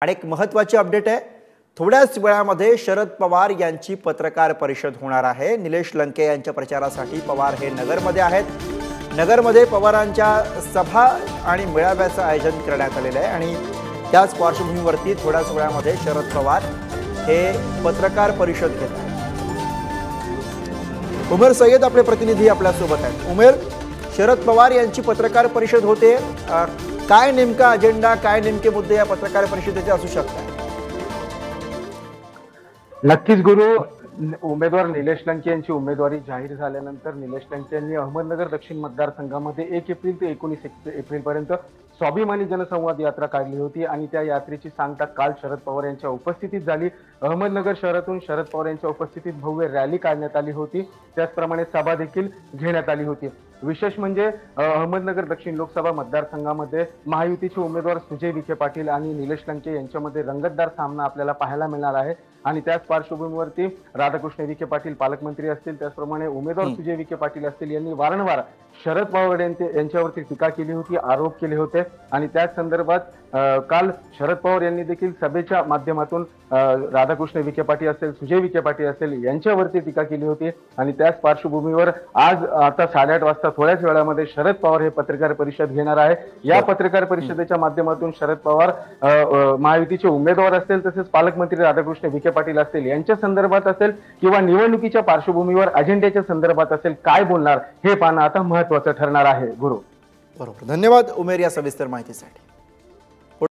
आणि एक महत्त्वाची अपडेट आहे, थोड्याच वेळामध्ये शरद पवार यांची पत्रकार परिषद होणार आहे। निलेश लंके यांच्या प्रचारासाठी पवार हे नगरमध्ये आहेत। नगरमध्ये पवारांच्या सभा आणि मेळाव्याचं आयोजन करण्यात आलेलं आहे आणि त्याच पार्श्वभूमीवरती थोड्याच वेळामध्ये शरद पवार हे पत्रकार परिषद घेत आहेत। उमेर सय्यद आपले प्रतिनिधी आपल्या सोबत आहेत। उमेर, शरद पवार यांची पत्रकार परिषद होते, काय नेमका अजेंडा, काय नेमके मुद्दे या पत्रकार परिषदेचे असू शकतात? नक्कीच गुरु, उमेदवार निलेश लंके यांची उमेदवारी जाहीर झाल्यानंतर निलेश लंके यांनी अहमदनगर दक्षिण मतदारसंघामध्ये 1 एप्रिल ते 19 एप्रिल पर्यंत स्वाभिमानी जनसंवाद यात्रा काढली होती आणि त्या यात्रेची सांगता काल शरद पवार यांच्या उपस्थितीत झाली। अहमदनगर शहरातून शरद पवार यांच्या उपस्थितीत भव्य रॅली काढण्यात आली होती, त्याचप्रमाणे सभा देखील घेण्यात आली होती। विशेष म्हणजे अहमदनगर दक्षिण लोकसभा मतदारसंघामध्ये महायुतीचे उमेदवार सुजय विखे पाटील आणि निलेश लंके यांच्यामध्ये रंगतदार सामना आपल्याला पाहायला मिळणार आहे आणि त्याच पार्श्वभूमीवरती राधाकृष्ण विखे पाटील पालकमंत्री असतील, त्याचप्रमाणे उमेदवार सुजय विखे पाटील असतील यांनी वारंवार शरद पवार यांच्यावरती टीका केली होती, आरोप केले होते आणि त्याच संदर्भात काल शरद पवार यांनी देखील सभेच्या माध्यमातून राधाकृष्ण विखे पाटील असेल, सुजय विखे पाटील असेल यांच्यावरती टीका केली होती आणि त्याच पार्श्वभूमीवर आज आता 8:30 वाजता थोड्याच वेळामध्ये शरद पवार हे पत्रकार परिषद घेणार आहे। या पत्रकार परिषदेच्या माध्यमातून शरद पवार महायुतीचे उमेदवार असतील, तसेच पालकमंत्री राधाकृष्ण विखे पाटील असतील यांच्या संदर्भात असेल किंवा निवडणुकीच्या पार्श्वभूमीवर अजेंड्याच्या संदर्भात असेल काय बोलणार हे पाहणं आता महत्त्वाचं ठरणार आहे। गुरु, बरोबर, धन्यवाद उमेर या सविस्तर माहितीसाठी।